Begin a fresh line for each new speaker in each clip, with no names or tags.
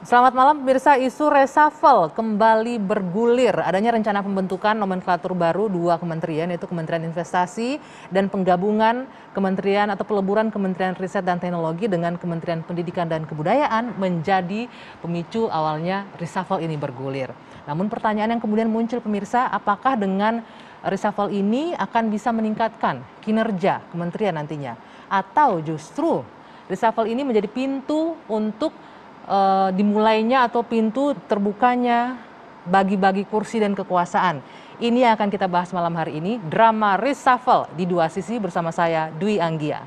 Selamat malam pemirsa, isu reshuffle kembali bergulir. Adanya rencana pembentukan nomenklatur baru dua kementerian, yaitu Kementerian Investasi dan penggabungan kementerian atau peleburan Kementerian Riset dan Teknologi dengan Kementerian Pendidikan dan Kebudayaan menjadi pemicu awalnya reshuffle ini bergulir. Namun pertanyaan yang kemudian muncul pemirsa, apakah dengan reshuffle ini akan bisa meningkatkan kinerja kementerian nantinya? Atau justru reshuffle ini menjadi pintu untuk dimulainya atau pintu terbukanya bagi-bagi kursi dan kekuasaan. Ini yang akan kita bahas malam hari ini, drama reshuffle di dua sisi bersama saya Dwi Anggia.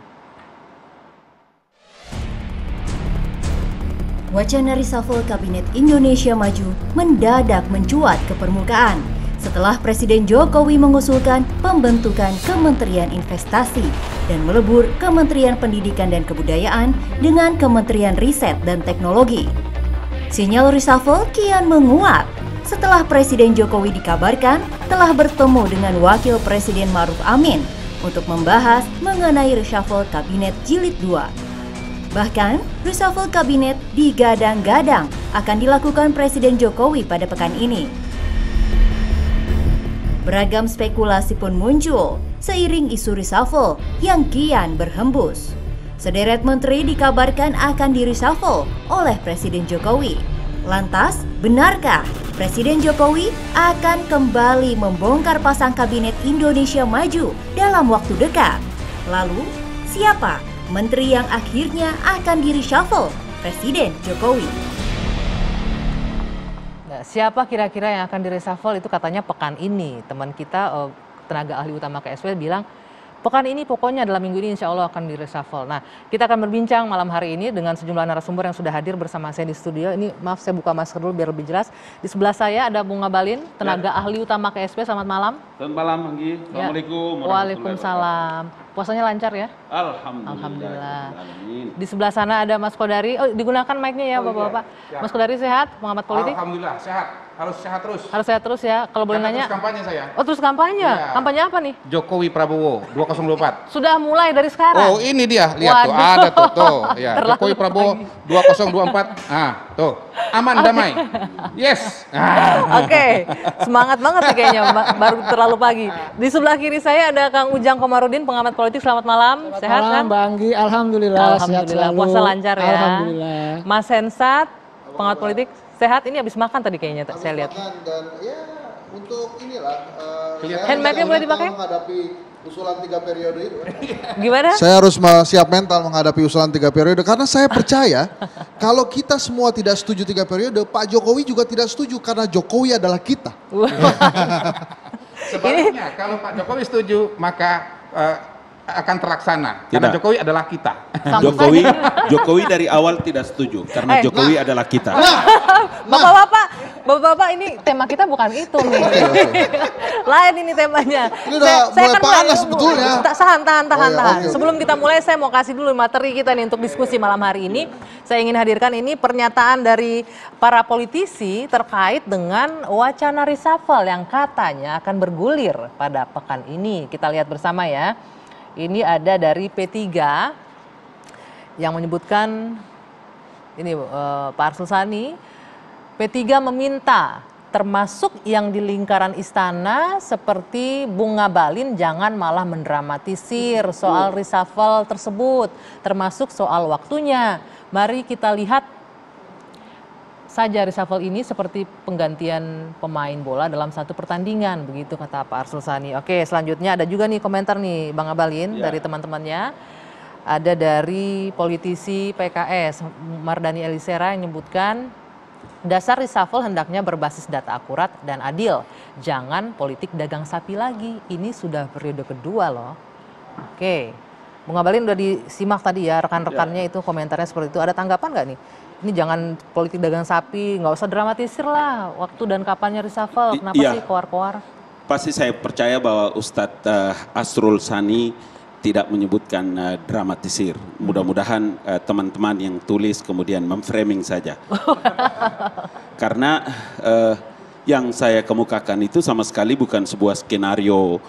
Wacana reshuffle Kabinet Indonesia Maju mendadak mencuat ke permukaan setelah Presiden Jokowi mengusulkan pembentukan Kementerian Investasi dan melebur Kementerian Pendidikan dan Kebudayaan dengan Kementerian Riset dan Teknologi. Sinyal reshuffle kian menguat setelah Presiden Jokowi dikabarkan telah bertemu dengan Wakil Presiden Ma'ruf Amin untuk membahas mengenai reshuffle Kabinet Jilid 2. Bahkan, reshuffle Kabinet digadang-gadang akan dilakukan Presiden Jokowi pada pekan ini. Beragam spekulasi pun muncul seiring isu reshuffle yang kian berhembus. Sederet menteri dikabarkan akan di-reshuffle oleh Presiden Jokowi. Lantas, benarkah Presiden Jokowi akan kembali membongkar pasang Kabinet Indonesia Maju dalam waktu dekat? Lalu, siapa menteri yang akhirnya akan di-reshuffle Presiden Jokowi?
Siapa kira-kira yang akan di-reshuffle itu katanya pekan ini. Teman kita, tenaga ahli utama KSP bilang, pekan ini pokoknya dalam minggu ini insya Allah akan di-reshuffle. Nah, kita akan berbincang malam hari ini dengan sejumlah narasumber yang sudah hadir bersama saya di studio. Ini maaf saya buka masker dulu biar lebih jelas. Di sebelah saya ada Bung Ngabalin, tenaga ahli utama KSP. Selamat malam.
Selamat malam, Anggi. Assalamualaikum.
Waalaikumsalam. Puasanya lancar ya?
Alhamdulillah.
Di sebelah sana ada Mas Kodari. Oh, digunakan mic-nya ya, Bapak-bapak.
Ya.
Mas Kodari sehat, pengamat politik?
Alhamdulillah, sehat. Harus sehat terus.
Harus sehat terus ya. Kalau boleh nanya.
Terus kampanye saya.
Oh, terus kampanye?
Ya.
Kampanye apa nih?
Jokowi Prabowo 2024.
Sudah mulai dari sekarang?
Oh, ini dia. Lihat tuh, ada tuh. Ya, Jokowi Prabowo 2024. Ah, tuh. Aman, damai. Yes.
Oke. Semangat banget nih kayaknya, baru terlalu pagi. Di sebelah kiri saya ada Kang Ujang Komarudin, pengamat politik. Selamat malam.
Selamat
sehat
malam,
kan?
Mbak Anggi. Alhamdulillah. Sehat selalu.
Puasa lancar ya.
Alhamdulillah.
Mas Hensat, pengamat politik. Sehat, ini habis makan tadi kayaknya saya lihat.
Makan dan ya untuk inilah
handbag-nya boleh dipakai?
Menghadapi usulan 3 periode itu.
Gimana?
Saya harus siap mental menghadapi usulan 3 periode karena saya percaya kalau kita semua tidak setuju 3 periode, Pak Jokowi juga tidak setuju karena Jokowi adalah kita.
Sebaliknya, kalau Pak Jokowi setuju, maka akan terlaksana. Karena Jokowi adalah kita.
Jokowi dari awal tidak setuju karena Jokowi adalah kita.
Bapak-bapak ini tema kita bukan itu nih. Lain ini temanya.
Ini udah mulai panas sebetulnya.
Tahan. Sebelum kita mulai saya mau kasih dulu materi kita nih untuk diskusi malam hari ini. Saya ingin hadirkan ini pernyataan dari para politisi terkait dengan wacana reshuffle yang katanya akan bergulir pada pekan ini. Kita lihat bersama ya. Ini ada dari P3 yang menyebutkan ini Pak Arsul Sani, P3 meminta termasuk yang di lingkaran istana seperti Bung Ngabalin jangan malah mendramatisir soal reshuffle tersebut, termasuk soal waktunya. Mari kita lihat saja reshuffle ini seperti penggantian pemain bola dalam satu pertandingan, begitu kata Pak Arsul Sani. Oke, selanjutnya ada juga nih komentar nih Bang Ngabalin dari teman-temannya. Ada dari politisi PKS Mardani Elisera yang menyebutkan dasar reshuffle hendaknya berbasis data akurat dan adil. Jangan politik dagang sapi lagi. Ini sudah periode kedua loh. Oke, Bung Ngabalin udah disimak tadi ya rekan-rekannya itu komentarnya seperti itu. Ada tanggapan nggak nih? Ini jangan politik dagang sapi, nggak usah dramatisir lah waktu dan kapannya reshuffle. Kenapa sih koar-koar?
Pasti saya percaya bahwa Ustadz Arsul Sani tidak menyebutkan dramatisir. Mudah-mudahan teman-teman yang tulis kemudian memframing saja. Karena yang saya kemukakan itu sama sekali bukan sebuah skenario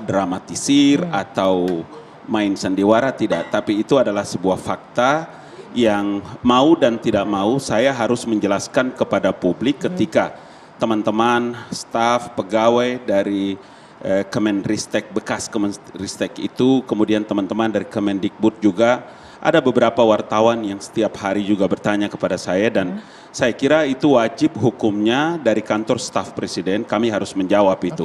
dramatisir atau main sandiwara, tidak. Tapi itu adalah sebuah fakta yang mau dan tidak mau saya harus menjelaskan kepada publik ketika teman-teman, staf, pegawai dari Kemenristek, bekas Kemenristek itu, kemudian teman-teman dari Kemendikbud juga, ada beberapa wartawan yang setiap hari juga bertanya kepada saya dan saya kira itu wajib hukumnya dari kantor staf presiden, kami harus menjawab itu.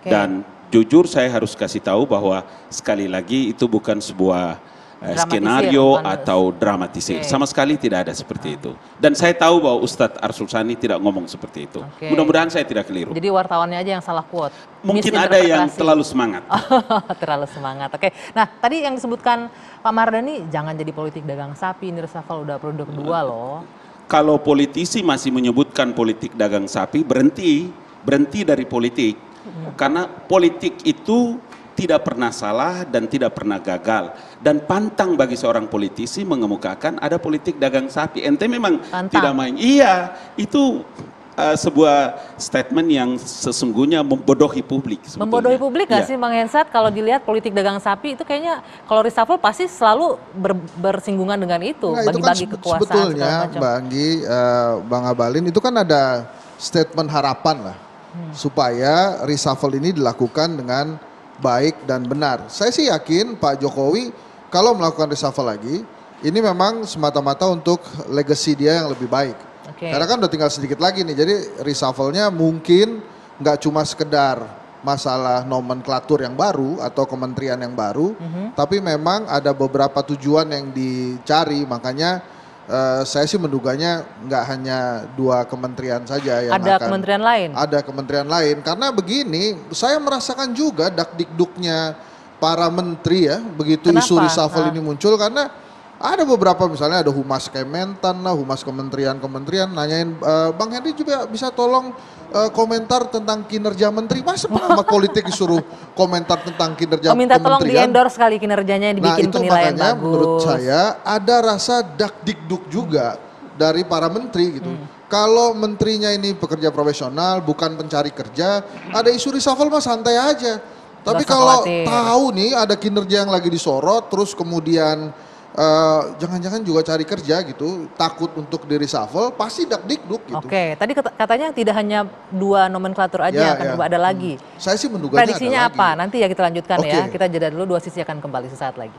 Dan jujur saya harus kasih tahu bahwa sekali lagi itu bukan sebuah skenario atau dramatisir. Sama sekali tidak ada seperti itu. Dan saya tahu bahwa Ustadz Arsul Sani tidak ngomong seperti itu. Mudah-mudahan saya tidak keliru.
Jadi wartawannya aja yang salah quote.
Mungkin ada yang terlalu semangat.
Terlalu semangat. Oke. Nah, tadi yang disebutkan Pak Mardhani, jangan jadi politik dagang sapi. Ini reshuffle udah periode kedua loh.
Kalau politisi masih menyebutkan politik dagang sapi, berhenti dari politik. Karena politik itu tidak pernah salah dan tidak pernah gagal. Dan pantang bagi seorang politisi mengemukakan ada politik dagang sapi. Ente memang tidak main. Iya, itu sebuah statement yang sesungguhnya membodohi publik. Sebetulnya.
Membodohi publik nggak sih Bang Hensat? Kalau dilihat politik dagang sapi itu kayaknya kalau reshuffle pasti selalu bersinggungan dengan itu. Bagi-bagi kekuasaan.
Sebetulnya Mbak Anggi, Bang Abalin, itu kan ada statement harapan lah. Supaya reshuffle ini dilakukan dengan baik dan benar. Saya sih yakin Pak Jokowi kalau melakukan reshuffle lagi, ini memang semata-mata untuk legacy dia yang lebih baik. Karena kan udah tinggal sedikit lagi nih, jadi reshuffle-nya mungkin nggak cuma sekedar masalah nomenklatur yang baru atau kementerian yang baru, tapi memang ada beberapa tujuan yang dicari, makanya saya sih menduganya nggak hanya 2 kementerian saja yang
ada kementerian lain.
Ada kementerian lain karena begini, saya merasakan juga dakdikduknya para menteri ya begitu isu reshuffle ini muncul karena ada beberapa misalnya ada Humas Kementan lah, Humas kementerian nanyain Bang Henry juga bisa tolong komentar tentang kinerja menteri. Masa pengamat politik disuruh komentar tentang kinerja
minta
kementerian?
Tolong di-endorse kali kinerjanya, dibikin penilaian bagus. Nah itu makanya
menurut saya ada rasa dakdikduk juga dari para menteri gitu. Kalau menterinya ini pekerja profesional, bukan pencari kerja, ada isu reshuffle mah santai aja. Tapi kalau tahu nih ada kinerja yang lagi disorot, terus kemudian jangan-jangan juga cari kerja gitu, takut untuk di reshuffle, pasti dakdikduk gitu.
Oke, tadi katanya tidak hanya 2 nomenklatur aja, akan ada lagi.
Saya sih menduganya
prediksinya
ada
apa?
lagi.
Nanti ya kita lanjutkan ya. Kita jeda dulu, 2 sisi akan kembali sesaat lagi.